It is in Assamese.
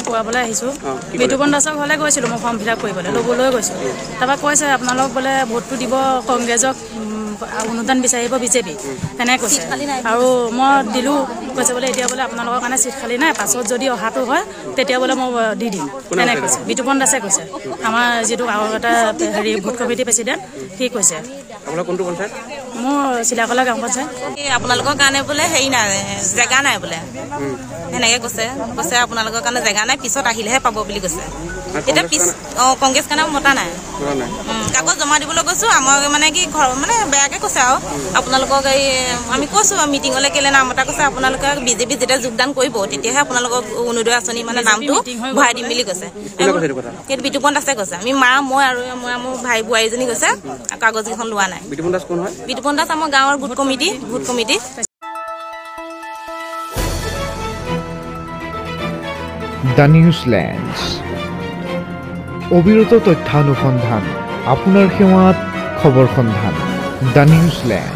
পোৱাবলৈ আহিছোঁ বিতুপন দাসৰ ঘৰলৈ গৈছিলোঁ মই ফৰ্ম ফিল আপ কৰিবলৈ ল'বলৈ গৈছোঁ তাৰপৰা কৈছে আপোনালোক বোলে ভোটটো দিব কংগ্ৰেছক অনুদান বিচাৰিব বিজেপি তেনেকৈ কৈছে আৰু মই দিলোঁ কৈছে বোলে এতিয়া বোলে আপোনালোকৰ কাৰণে চিট খালী নাই পাছত যদি অহাটো হয় তেতিয়া বোলে মই দি দিম তেনেকৈ কৈছে বিতুপন দাসে কৈছে আমাৰ যিটো এটা হেৰি ভোট কমিটি প্ৰেচিডেণ্ট সি কৈছে মোৰ চিলাকলা গাঁও পঞ্চায়ত আপোনালোকৰ কাৰণে বোলে হেৰি নাই জেগা নাই বোলে সেনেকৈ কৈছে আপোনালোকৰ কাৰণে জেগা নাই পিছত আহিলেহে পাব বুলি কৈছে এতিয়া কংগ্ৰেছ কাৰণে মতা নাই কাগজ জমা দিবলৈ গৈছোঁ আমাৰ মানে কি ঘৰ মানে বেয়াকৈ কৈছে আৰু আপোনালোকক এই আমি কৈছোঁ মিটিঙলৈ কেলৈ নাম এটা কৈছে আপোনালোকে বিজেপি যেতিয়া যোগদান কৰিব তেতিয়াহে আপোনালোকক অৰুণোদয় আঁচনি মানে নামটো ভৰাই দিম বুলি কৈছে সেইটো বিতুপন দাসে কৈছে আমি মই আৰু মোৰ ভাই বোৱাৰীজনী কৈছে কাগজকেইখন লোৱা নাই বিতুপন দাস আমাৰ গাঁৱৰ ভোট কমিটি দ্য নিউজলেণ্ডছ অবিৰত তথ্যানুসন্ধান আপোনাৰ সেৱাত খবৰ সন্ধান দ্য নিউজলেণ্ড